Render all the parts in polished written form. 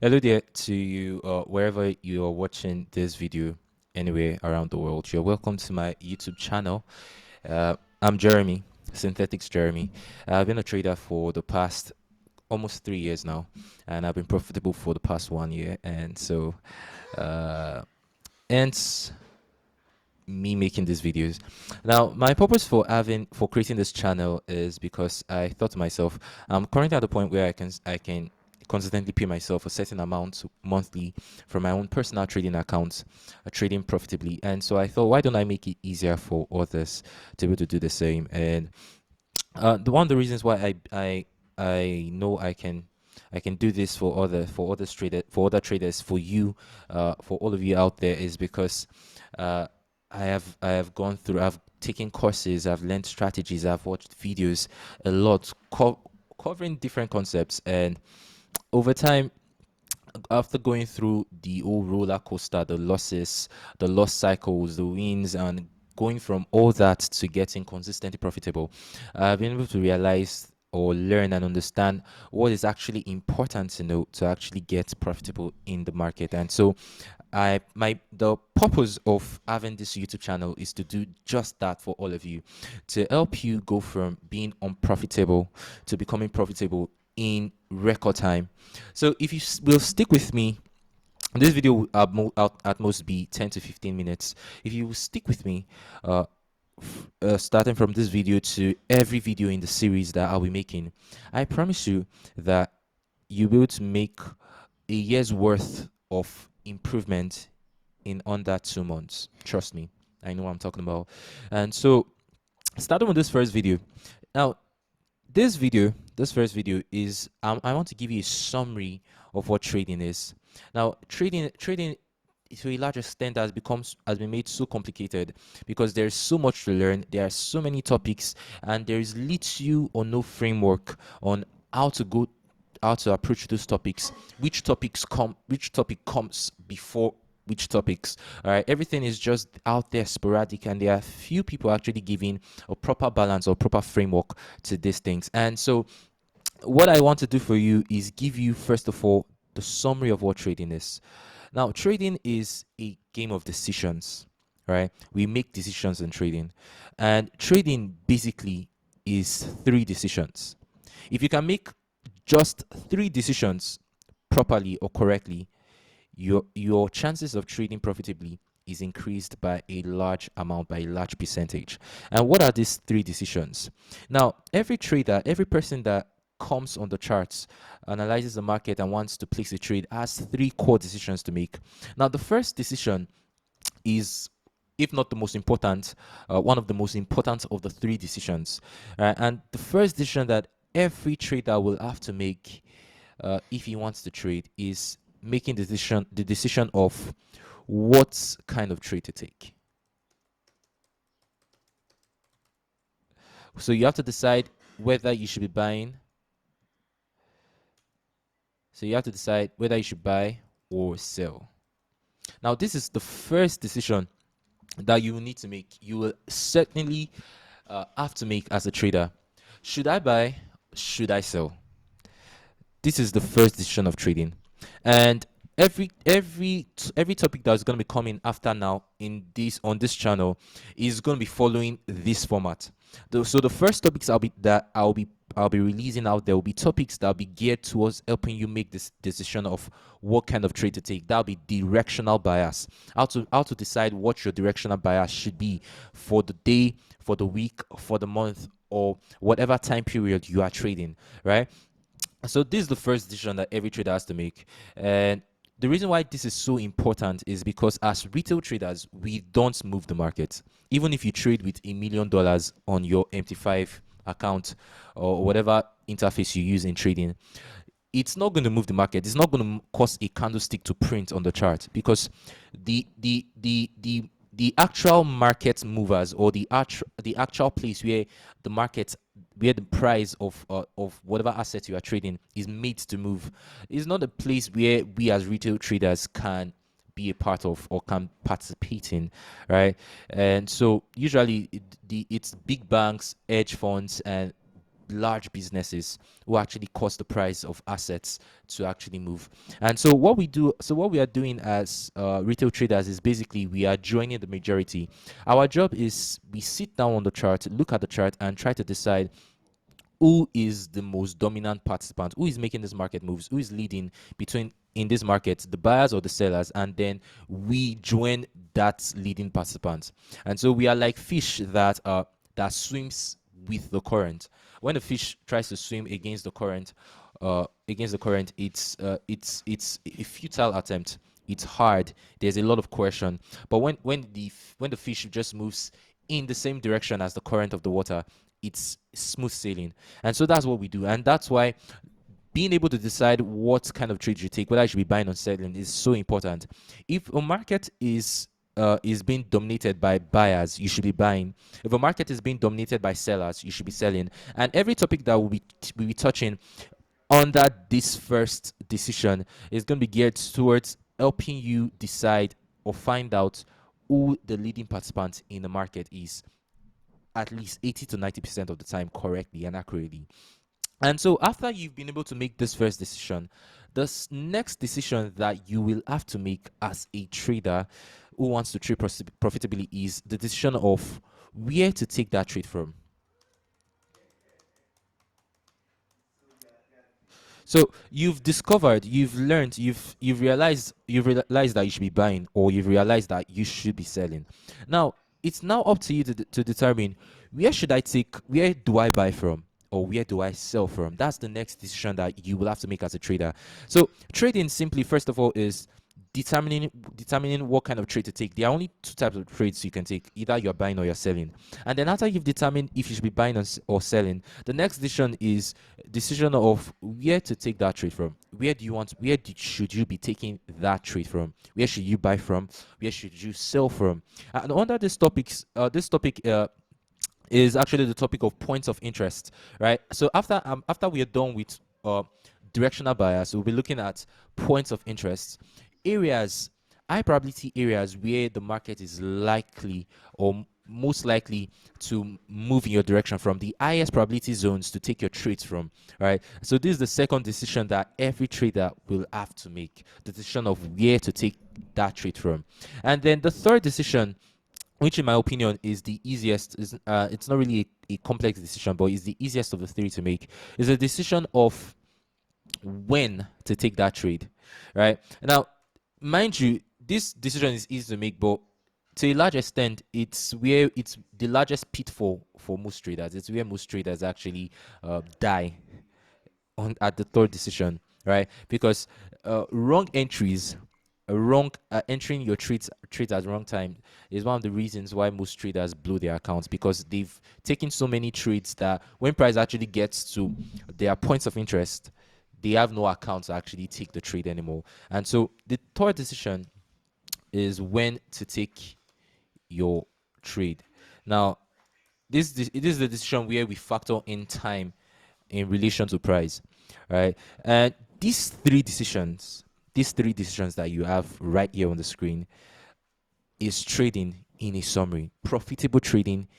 Hello there to you, wherever you are watching this video, anywhere around the world. You're welcome to my YouTube channel. I'm Jeremy, Synthetics Jeremy. I've been a trader for the past almost 3 years now, and I've been profitable for the past 1 year. And so, uh, hence me making these videos. Now, my purpose for creating this channel is because I thought to myself, I'm currently at the point where I can consistently pay myself a certain amount monthly from my own personal trading accounts, trading profitably. And so I thought, why don't I make it easier for others to be able to do the same? And one of the reasons why I know I can do this for other traders, for you, for all of you out there, is because uh, I have gone through, I've taken courses, I've learned strategies, I've watched videos a lot covering different concepts. And over time, after going through the whole roller coaster, the losses, the loss cycles, the wins, and going from all that to getting consistently profitable, I've been able to realize or learn and understand what is actually important to know to actually get profitable in the market. And so the purpose of having this YouTube channel is to do just that for all of you, to help you go from being unprofitable to becoming profitable in record time. So if you will stick with me, this video will at most be 10 to 15 minutes. If you will stick with me, starting from this video to every video in the series that I'll be making, I promise you that you'll be able to make a year's worth of improvement in under 2 months. Trust me, I know what I'm talking about. And so, starting with this first video. Now, this first video is I want to give you a summary of what trading is. Now, trading to a large extent has been made so complicated because there's so much to learn. There are so many topics, and there is little or no framework on how to approach those topics, which topic comes before which topics. All right, everything is just out there sporadic, and there are few people actually giving a proper balance or proper framework to these things. And so what I want to do for you is give you, first of all, the summary of what trading is. Now, trading is a game of decisions, right? We make decisions in trading, and trading basically is three decisions. If you can make just three decisions properly or correctly, your chances of trading profitably is increased by a large amount, by a large percentage. And what are these three decisions? Now, every trader, every person that comes on the charts, analyzes the market, and wants to place a trade has three core decisions to make. Now, the first decision is, if not the most important, one of the most important of the three decisions. And the first decision that every trader will have to make, if he wants to trade, is making the decision of what kind of trade to take. So you have to decide whether you should be buying. So you have to decide whether you should buy or sell. Now, this is the first decision that you will need to make. You will certainly have to make as a trader. Should I buy? Should I sell? This is the first decision of trading. And every topic that's going to be coming after now on this channel is going to be following this format. So the first topics I'll be releasing out there will be topics that'll be geared towards helping you make this decision of what kind of trade to take. That'll be directional bias. How to decide what your directional bias should be for the day, for the week, for the month, or whatever time period you are trading, right? So this is the first decision that every trader has to make. And the reason why this is so important is because as retail traders, we don't move the market. Even if you trade with $1 million on your MT5 account or whatever interface you use in trading, it's not going to move the market. It's not going to cause a candlestick to print on the chart, because the actual market movers, or the actual place where the market, where the price of whatever asset you are trading is made to move, is not a place where we as retail traders can be a part of or can participate in, right? And so usually it's big banks, hedge funds, and large businesses who actually cause the price of assets to actually move. And so what we are doing as retail traders is basically we are joining the majority. Our job is we sit down on the chart, look at the chart, and try to decide who is the most dominant participant, who is making this market moves, who is leading between in this market, the buyers or the sellers, and then we join that leading participant. And so we are like fish that swims with the current. When the fish tries to swim against the current, it's a futile attempt. It's hard. There's a lot of coercion. But when the fish just moves in the same direction as the current of the water, it's smooth sailing. And so that's what we do. And that's why being able to decide what kind of trade you take, whether you should be buying or selling, is so important. If a market is being dominated by buyers, you should be buying. If a market is being dominated by sellers, you should be selling. And every topic that we'll be touching under this first decision is going to be geared towards helping you decide or find out who the leading participant in the market is, at least 80 to 90% of the time, correctly and accurately. And so after you've been able to make this first decision, the next decision that you will have to make as a trader who wants to trade profitably is the decision of where to take that trade from. So you've discovered, you've learned, you've realized that you should be buying, or you've realized that you should be selling. Now it's now up to you to determine where do I buy from, or where do I sell from. That's the next decision that you will have to make as a trader. So trading simply, first of all, is determining what kind of trade to take. There are only two types of trades you can take: either you're buying or you're selling. And then after you've determined if you should be buying or selling, the next decision is decision of where to take that trade from. Should you be taking that trade from? Where should you buy from? Where should you sell from? And under this topic is actually the topic of points of interest, right? So after we are done with directional bias, we'll be looking at points of interest, areas, high probability areas where the market is likely or most likely to move in your direction from, the highest probability zones to take your trades from, right? So this is the second decision that every trader will have to make, the decision of where to take that trade from. And then the third decision, which in my opinion is the easiest, is it's not really a complex decision, but is the easiest of the three to make, is a decision of when to take that trade, right? Now, mind you, this decision is easy to make, but to a large extent, it's the largest pitfall for most traders. It's where most traders actually die on at the third decision, right? Because wrong entries, wrong entering your trades at the wrong time is one of the reasons why most traders blow their accounts, because they've taken so many trades that when price actually gets to their points of interest, they have no account to actually take the trade anymore. And so the third decision is when to take your trade. Now, it is the decision where we factor in time in relation to price, right? And these three decisions that you have right here on the screen is trading in a summary, profitable trading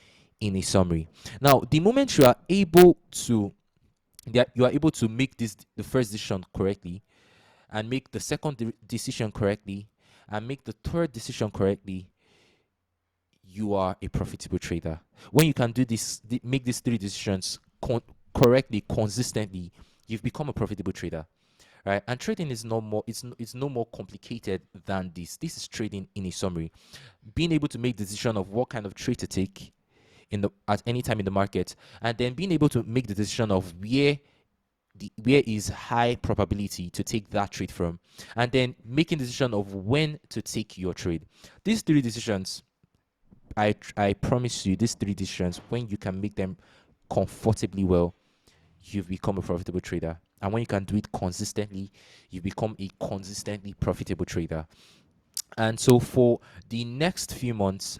in a summary. Now, the moment you are able to make the first decision correctly, and make the second decision correctly, and make the third decision correctly, you are a profitable trader. When you can do this, make these three decisions correctly, consistently, you've become a profitable trader, right? And trading is no more it's no more complicated than this. This is trading in a summary. Being able to make the decision of what kind of trade to take at any time in the market, and then being able to make the decision of where is high probability to take that trade from, and then making the decision of when to take your trade. These three decisions, I promise you, these three decisions, when you can make them comfortably well, you've become a profitable trader. And when you can do it consistently, you become a consistently profitable trader. And so for the next few months,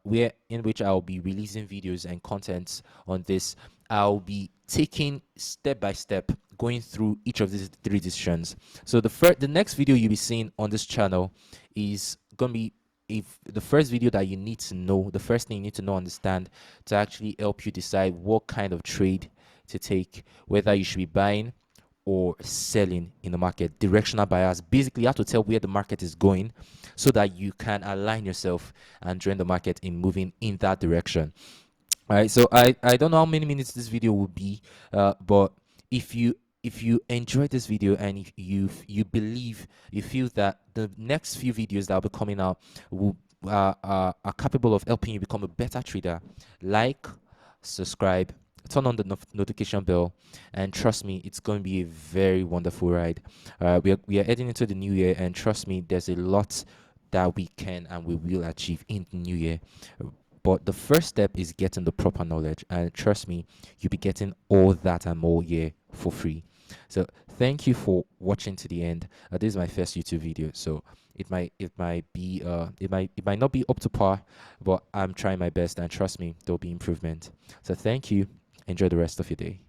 where in which I'll be releasing videos and contents on this, I'll be taking step by step, going through each of these three decisions. So the next video you'll be seeing on this channel is gonna be the first video that you need to know, the first thing you need to know, understand, to actually help you decide what kind of trade to take, whether you should be buying or selling in the market. Directional bias, basically you have to tell where the market is going so that you can align yourself and join the market in moving in that direction. All right, so I don't know how many minutes this video will be, but if you enjoyed this video and if you believe, you feel that the next few videos that will be coming out will are capable of helping you become a better trader, like, subscribe, turn on the notification bell, and trust me, it's going to be a very wonderful ride. We are heading into the new year, and trust me, there's a lot that we can and we will achieve in the new year. But the first step is getting the proper knowledge, and trust me, you'll be getting all that and more here for free. So thank you for watching to the end. This is my first YouTube video, so it might not be up to par, but I'm trying my best, and trust me, there'll be improvement. So thank you. Enjoy the rest of your day.